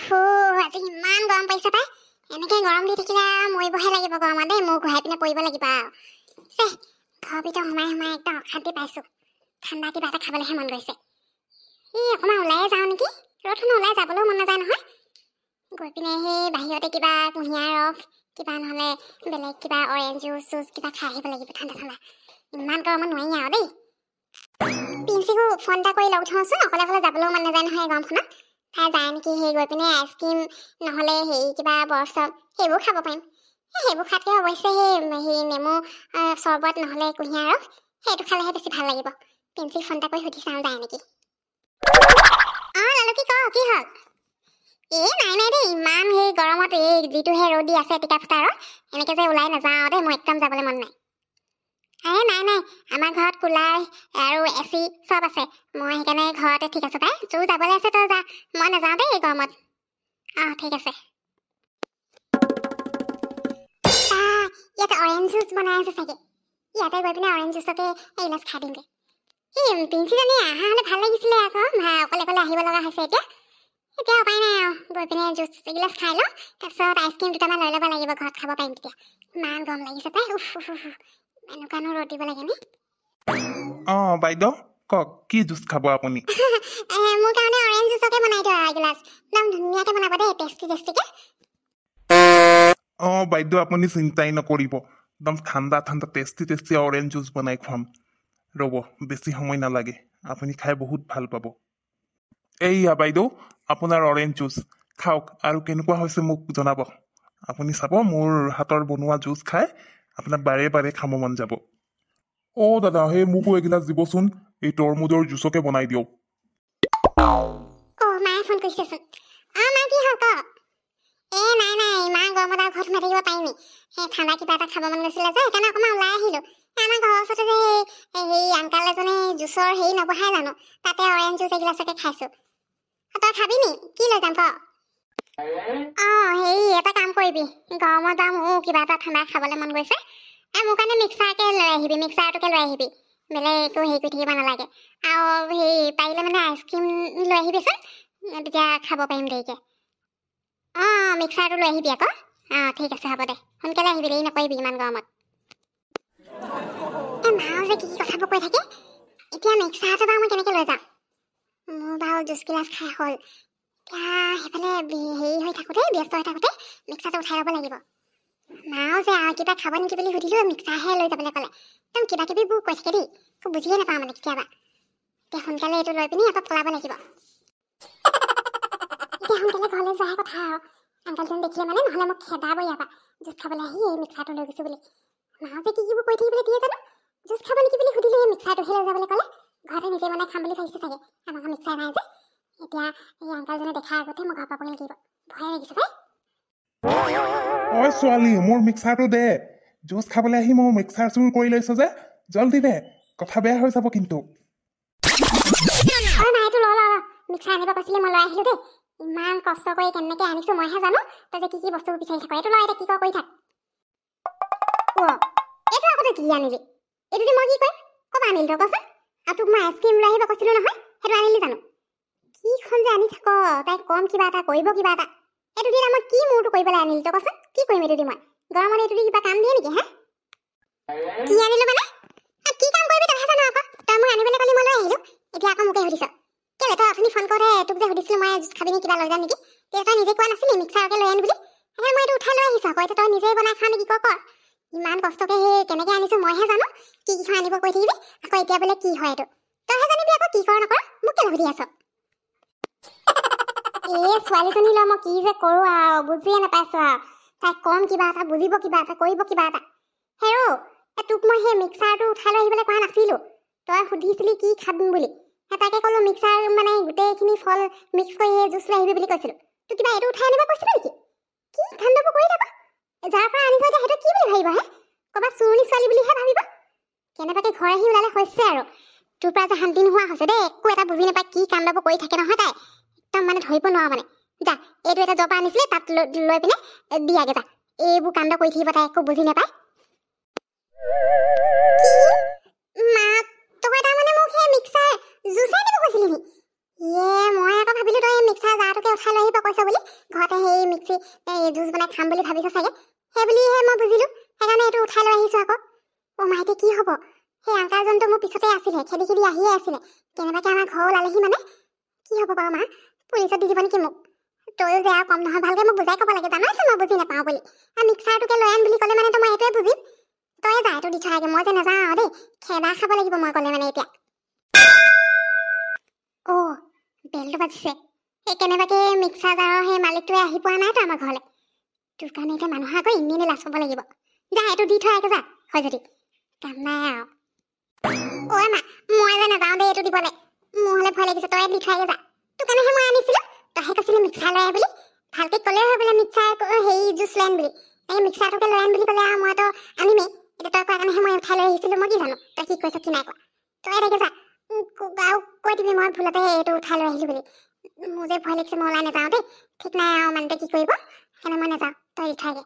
আজি ইমান গৰম পাইছে পাই এনেকে গৰম দি থাকিলে মৰিবহে লাগিব গৰমত দেই মোৰ ঘূৰাই পিনে পৰিব লাগিব ঘৰৰ ভিতৰত সোমাই একদম অশান্তি পাইছোঁ ঠাণ্ডা কিবা এটা খাবলৈহে মন গৈছে অকণমান ওলাইয়ে যাওঁ নেকি ৰ'দখনো ওলাই যাবলৈও মন নাযায় নহয় গৈ পিনে সেই বাহিৰতে কিবা কুঁহিয়াৰ ৰস কিবা নহ'লে বেলেগ কিবা অৰেঞ্জ জুচ কিবা খাই আহিব লাগিব ঠাণ্ডা ইমান গৰমত নোৱাৰি আৰু দেই পিঞ্চিকো ফোন এটা কৰি লগ থওঁচোন অকলে যাবলৈও মন নাযায় নহয় গৰমখনত তাই যায় নেকি সেই গৈ পিনে আইচক্ৰীম নহ'লে হেৰি কিবা বৰফ সেইবোৰ খাব পাৰিম সেইবোৰ খোৱাতকৈ অৱশ্যে সেই নেমু চৰ্বত নহ'লে কুঁহিয়াৰ ৰস সেইটো খালেহে বেছি ভাল লাগিব পিঞ্চিক ফোন এটা কৰি সুধি চাওঁ যায় নেকি লালুকি ক কি হ'ল নাই দেই ইমান সেই গৰমত যিটোহে ৰ'দ দি আছে টিকা ফটাৰত এনেকৈ যে ওলাই নাযাওঁ দেই মই একদম যাবলৈ মন নাই নাই আমাৰ ঘৰত কুলাৰ আৰু AC চব আছে মই সেইকাৰণে ঘৰতে ঠিক আছে পাই তোৰ যাবলৈ আছে তই যা মই নাযাওঁ দেই এই গৰমত ঠিক আছে ইয়াতে অৰেঞ্জ জুচ বনাই আছে চাগে ইয়াতে গৈ পিনে অৰেঞ্জ জুচকে এগিলাচ খাই দিমগৈ পিঞ্চিজনী অহা হ'লে ভাল লাগিছিলে আকৌ অকলে আহিব লগা হৈছে এতিয়া উপায় নাই আৰু গৈ পিনে জুচ এগিলাচ খাই লওঁ তাৰপিছত আইচক্ৰীম দুটামান লৈ ল'ব লাগিব ঘৰত খাব পাৰিম তেতিয়া ইমান গৰম লাগিছে পাই এনেকুৱানো ৰ'দ দিব লাগেনে বাইদেউ কওক কি জুচ খাব আপুনি মোৰ কাৰণে অৰেঞ্জ জুচকে বনাই দিয়ক এগিলাচ একদম ধুনীয়াকৈ বনাব দেই টেষ্টিকে বাইদেউ আপুনি চিন্তাই নকৰিব একদম ঠাণ্ডা টেষ্টি অৰেঞ্জ জুচ বনাই খুৱাম ৰ'ব বেছি সময় নালাগে আপুনি খাই বহুত ভাল পাব এইয়া বাইদেউ আপোনাৰ অৰেঞ্জ জুচ খাওক আৰু কেনেকুৱা হৈছে মোক জনাব আপুনি চাব মোৰ হাতৰ বনোৱা জুচ খাই আপোনাক বাৰে খাব মন যাব দাদা সেই মোকো এগিলাচ দিবচোন এই তৰমুজৰ জুচকে বনাই দিয়ক মায়ে ফোন কৰিছেচোন মা কি হ'ল ক নাই ইমান গৰমত আৰু ঘৰত সোমাই থাকিব পাৰিমি ঠাণ্ডা কিবা এটা খাব মন গৈছিলে যে সেইকাৰণে অকণমান ওলাই আহিলোঁ আমাৰ ঘৰৰ ওচৰতে যে সেই আংকাল এজনে জুচৰ হেৰি নবহাই জানো তাতে অৰেঞ্জ জুচ এগিলাচকে খাইছোঁ তই খাবি নি কি লৈ যাম ক হেৰি এটা কাম কৰিবি গৰমত মোৰ কিবা এটা ঠাণ্ডা খাবলৈ মন গৈছে মোৰ কাৰণে মিক্সাৰটোকে লৈ আহিবি বেলেগ একো হেৰি কৰি থাকিব নালাগে আৰু সেই পাৰিলে মানে আইচক্ৰীম লৈ আহিবিচোন তেতিয়া খাব পাৰিম দেৰিকৈ মিক্সাৰটো লৈ আহিবি আকৌ ঠিক আছে হ'ব দে সোনকালে আহিবি দেৰি নকৰিবি ইমান গৰমত মাও যে কি কথাবোৰ কৈ থাকে এতিয়া মিক্সাৰটো বাৰু মই কেনেকৈ লৈ যাম মোৰ বাৰু জুচ গিলাচ খাই হ'ল এতিয়া সেইফালে হেৰি হৈ থাকোঁতে ব্যস্ত হৈ থাকোঁতে মিক্সাৰটো উঠাই ল'ব লাগিব মাও যে কিবা খাব নেকি বুলি সুধিলোঁ মিক্সাৰহে লৈ যাবলৈ ক'লে একদম কিবা কিবিবোৰ কৈ থাকে দেই একো বুজিয়ে নাপাওঁ মানে কেতিয়াবা এতিয়া সোনকালে এইটো লৈ পিনি আকৌ পলাব লাগিব এতিয়া সোনকালে ঘৰলৈ যোৱাহে কথা আৰু আংকালজন দেখিলে মানে নহ'লে মোক খেদাব ইয়াৰ পৰা জুচ খাবলৈ আহি এই মিক্সাৰটো লৈ গৈছোঁ বুলি মাও যে কিবোৰ কৈ থাকিবলৈ দিয়ে জানো জুচ খাব নেকি বুলি সুধিলোঁ এই মিক্সাৰটোহে লৈ যাবলৈ ক'লে ঘৰতে নিজে বনাই খাম বুলি ভাবিছে চাগে আমাৰ মিক্সাৰ নাই যে এতিয়া এই আংকালজনে দেখাৰ আগতে মই ঘৰ পাবগৈ লাগিব ভয়ে লাগিছে পাই ছোৱালী মোৰ মিক্সাৰটো দে জুচ খাবলৈ আহি মোৰ মিক্সাৰ চুৰ কৰি লৈছ যে জল্দি দে কথা বেয়া হৈ যাব কিন্তু মিক্সাৰ আনিব কৈছিলে মই লৈ আহিলোঁ দেই ইমান কষ্ট কৰি কেনেকৈ আনিছোঁ মইহে জানো তই যে কি বস্তু বিচাৰি থাক এইটো লয় এতিয়া কি কৰি থাক এইটো আকৌ তই কি আনিলি এইটো দি মই কি কৰিম ক'ব আনিলি তই কচোন আৰু তোক মই আইচক্ৰীম লৈ আহিব কৈছিলোঁ নহয় সেইটো আনিলি জানো কিখন যে আনি থাক তাই কম কিবা এটা কৰিব কিবা এটা এইটো দি মই কি মূৰটো কৰিবলৈ আনিলি তই কচোন কি কৰিম এইটো দি মই গৰমত এইটো দি কিবা কাম দিয়ে নেকি কি আনিলোঁ মানে কি কাম কৰিবি তইহে জানো আকৌ তই মোক আনিবলৈ ক'লি মই লৈ আহিলোঁ এতিয়া আকৌ মোকে সুধিছ কেলে তই অথনি ফোন কৰোঁতে তোক যে সুধিছিলোঁ মই জুচ খাবি নি কিবা লৈ যাম নেকি তেতিয়া তই নিজে কোৱা নাছিলি মিক্সাৰকে লৈ আনি বুলি সেইকাৰণে মই এইটো উঠাই লৈ আহিছোঁ আকৌ এতিয়া তই নিজেই বনাই খাওঁ নেকি কৰ ইমান কষ্টকৈ সেই কেনেকৈ আনিছোঁ মইহে জানো কি আনিব কৈ থাকিবি আকৌ এতিয়া বোলে কি হয় এইটো তইহে জানিবি আকৌ কি কৰ নকৰ মোক কেলে সুধি আছ ছোৱালীজনী লৈ মই কি যে কৰোঁ আৰু বুজিয়ে নাপাইছোঁ আৰু তাই কম কিবা এটা বুজিব কিবা এটা কৰিব কিবা এটা হেৰৌ তোক মই সেই মিক্সাৰটো উঠাই লৈ আহিবলৈ কোৱা নাছিলোঁ তই সুধিছিলি কি খাবিম বুলি তাকে ক'লোঁ মিক্সাৰ মানে গোটেইখিনি ফল মিক্স কৰি জুচ লৈ আহিবি বুলি কৈছিলোঁ তোক কিবা এইটো উঠাই আনিব কৈছিলোঁ নেকি কি কাণ্ডবোৰ কৰি থাক যাৰ পৰা আনিছ এতিয়া সেইটো কি বুলি ভাবিব ক'ৰবাত চুৰণি ছোৱালী বুলিহে ভাবিব কেনেবাকৈ ঘৰ আহি ওলালে হৈছে আৰু তোৰ পৰা যে শান্তি নোহোৱা হৈছে দেই একো এটা বুজি নাপায় কি কাণ্ডবোৰ কৰি থাকে নহয় তাই একদম মানে ধৰিব নোৱাৰো মানে যা এইটো এটা জপা আনিছিলে তাত লৈ পিনে দিয়াগে যা এইবোৰ কাণ্ড কৰি থাকিব তাই একো বুজি নাপায় মা তই তাৰমানে মোক সেই মিক্সাৰ জুচে দিব কৈছিলি নি মই আকৌ ভাবিলোঁ তই মিক্সাৰ জাৰটোকে উঠাই লৈ আহিব কৈছ বুলি মিক্সি জুচ বনাই খাম বুলি ভাবিছে চাগে সেই বুলিহে মই বুজিলো সেইকাৰণে এইটো উঠাই লৈ আহিছো আকৌ অ মাইতে কি হ'ব সেই আংকালজনটো মোৰ পিছতে আছিলে খেদি খেদি আহিয়ে আছিলে কেনেবাকে আমাৰ ঘৰ ওলালেহি মানে কি হ'ব বাৰু মা পুলিচত দি দিব নেকি মোক তয়ো যে আৰু কম নহয় ভালকে মোক বুজাই ক'ব লাগে জানাইছো মই বুজি নাপাওঁ বুলি আৰু মিক্সাৰটোকে লৈ আন বুলি ক'লে মানে তো মই এইটোৱে বুজিম তই যা এইটো দি থৈ আগে মই যে নাযাওঁ দেই খেদা খাব লাগিব মই ক'লে মানে এতিয়া অ বেলটো বাজিছে সেই কেনেবাকে মিক্সাৰ জাৰৰ সেই মালিকটোৱে আহি পোৱা নাই তো আমাৰ ঘৰলৈ তোৰ কাৰণে এতিয়া মানুহৰ আকৌ এনেই লাজ পাব লাগিব যা এইটো দি থৈ আগে যা হয় যদি কাম নাই আৰু ঐ মা মই যে নাযাওঁ দেই এইটো দিবলৈ মোৰ হ'লে ভয় লাগিছে তই দি থৈ আগে যা তোৰ কাৰণেহে মই আনিছিলো তইহে কৈছিলি মিক্সাৰ লৈ আহ বুলি ভালকে ক'লেও হয় বোলে মিক্সাৰ হেৰি জুচ লৈ আন বুলি এই মিক্সাৰটোকে লৈ আন বুলি ক'লে আৰু মইতো আনিমেই এতিয়া তই কোৱা কাৰণেহে মই উঠাই লৈ আহিছিলো মই কি জানো তই কি কৈছ কি নাই কোৱা তই তাকে যা আৰু কৈ দিবি মই ভুলতে এইটো উঠাই লৈ আহিলো বুলি মোৰ যে ভয় লাগিছে মই ওলাই নাযাওঁ দেই ঠিক নাই আৰু মানুহটোৱে কি কৰিব সেইকাৰণে মই নাযাওঁ তই উঠাইগে